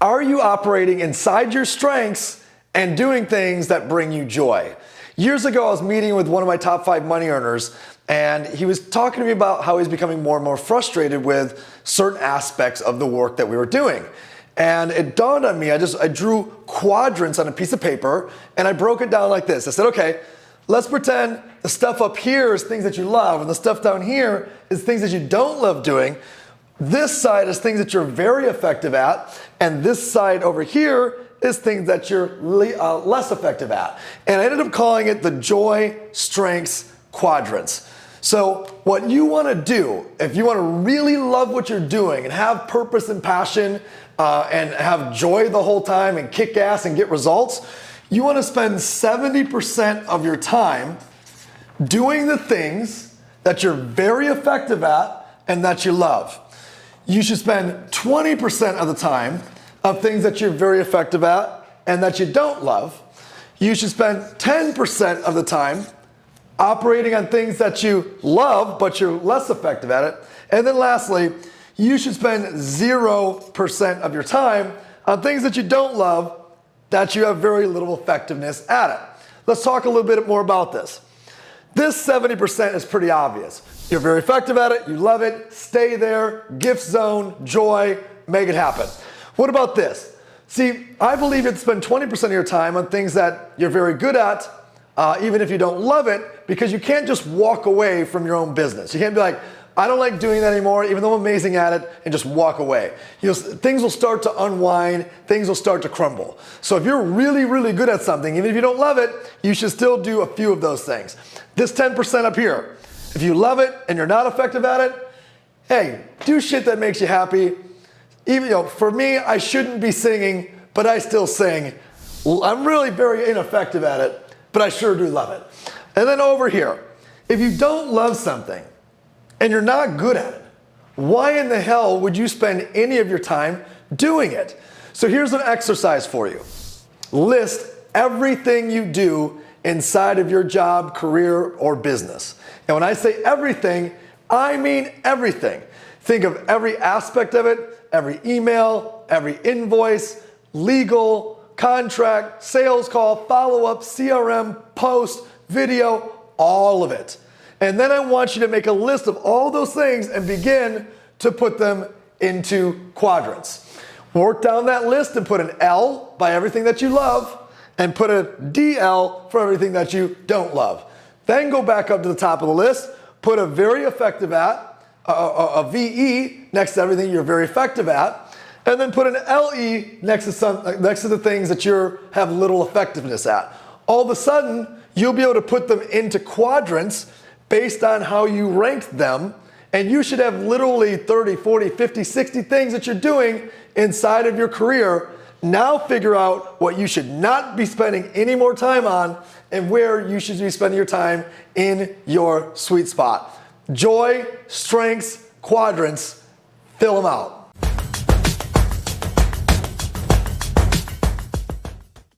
Are you operating inside your strengths and doing things that bring you joy? Years ago, I was meeting with one of my top 5 money earners, and he was talking to me about how he's becoming more and more frustrated with certain aspects of the work that we were doing. And it dawned on me, I drew quadrants on a piece of paper, and I broke it down like this. I said, okay, let's pretend the stuff up here is things that you love, and the stuff down here is things that you don't love doing. This side is things that you're very effective at, and this side over here is things that you're less effective at. And I ended up calling it the joy strengths quadrants. So what you want to do, if you want to really love what you're doing and have purpose and passion and have joy the whole time and kick ass and get results, you want to spend 70% of your time doing the things that you're very effective at and that you love. You should spend 20% of the time of things that you're very effective at and that you don't love. You should spend 10% of the time operating on things that you love, but you're less effective at it. And then lastly, you should spend 0% of your time on things that you don't love, that you have very little effectiveness at it. Let's talk a little bit more about this. This 70% is pretty obvious. You're very effective at it, you love it, stay there, gift zone, joy, make it happen. What about this? See, I believe you'd spend 20% of your time on things that you're very good at, even if you don't love it, because you can't just walk away from your own business. You can't be like, I don't like doing that anymore, even though I'm amazing at it, and just walk away. Things will start to unwind, things will start to crumble. So if you're really, really good at something, even if you don't love it, you should still do a few of those things. This 10% up here, if you love it and you're not effective at it, hey, do shit that makes you happy. Even, for me, I shouldn't be singing, but I still sing. I'm really very ineffective at it, but I sure do love it. And then over here, if you don't love something and you're not good at it, why in the hell would you spend any of your time doing it? So here's an exercise for you. List everything you do inside of your job, career, or business. And when I say everything, I mean everything. Think of every aspect of it, every email, every invoice, legal, contract, sales call, follow-up, CRM, post, video, all of it. And then I want you to make a list of all those things and begin to put them into quadrants. Work down that list and put an L by everything that you love and put a DL for everything that you don't love. Then go back up to the top of the list, put a very effective at, a VE next to everything you're very effective at, and then put an LE next to the things that you have little effectiveness at. All of a sudden, you'll be able to put them into quadrants based on how you ranked them, and you should have literally 30, 40, 50, 60 things that you're doing inside of your career. Now figure out what you should not be spending any more time on and where you should be spending your time in your sweet spot. Joy, strengths, quadrants, fill them out.